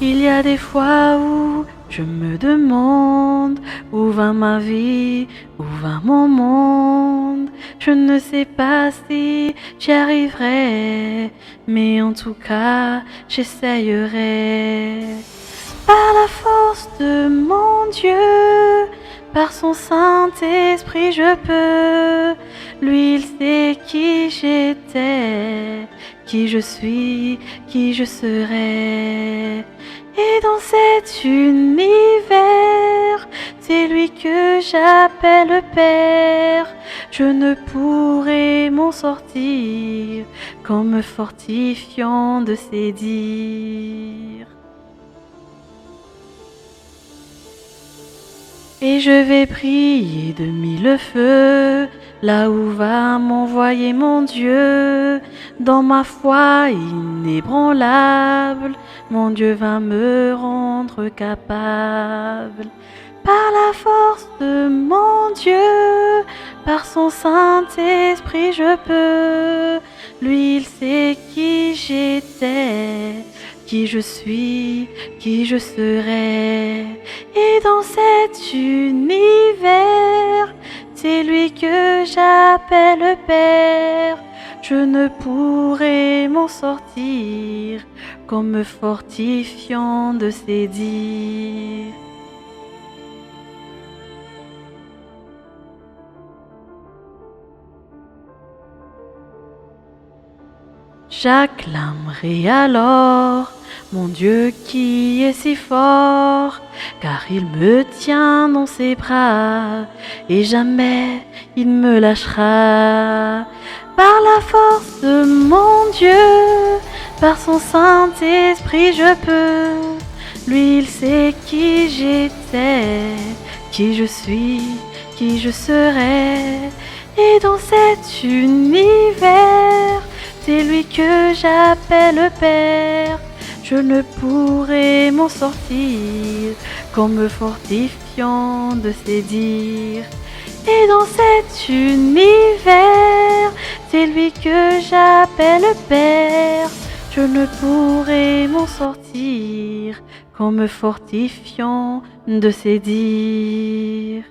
Il y a des fois où je me demande où va ma vie, où va mon monde. Je ne sais pas si j'y arriverai, mais en tout cas, j'essayerai. Par la force de mon Dieu, par son Saint-Esprit, je peux. Lui, il sait qui j'étais, qui je suis, qui je serai. Et dans cet univers, c'est lui que j'appelle Père. Je ne pourrai m'en sortir qu'en me fortifiant de ses dires. Et je vais prier de mille feux, là où va m'envoyer mon Dieu. Dans ma foi inébranlable, mon Dieu va me rendre capable. Par la force de mon Dieu, par son Saint-Esprit je peux. Lui il sait qui j'étais, qui je suis, qui je serai. Et dans cet univers, c'est lui que j'appelle Père. Je ne pourrai m'en sortir qu'en me fortifiant de ses dires. J'acclamerai alors mon Dieu qui est si fort, car il me tient dans ses bras et jamais il me lâchera. Par la force de mon Dieu, par son Saint-Esprit je peux. Lui il sait qui j'étais, qui je suis, qui je serai. Et dans cet univers, c'est lui que j'appelle Père. Je ne pourrai m'en sortir qu'en me fortifiant de ses dires. Et dans cet univers, c'est lui que j'appelle Père. Je ne pourrai m'en sortir qu'en me fortifiant de ses dires.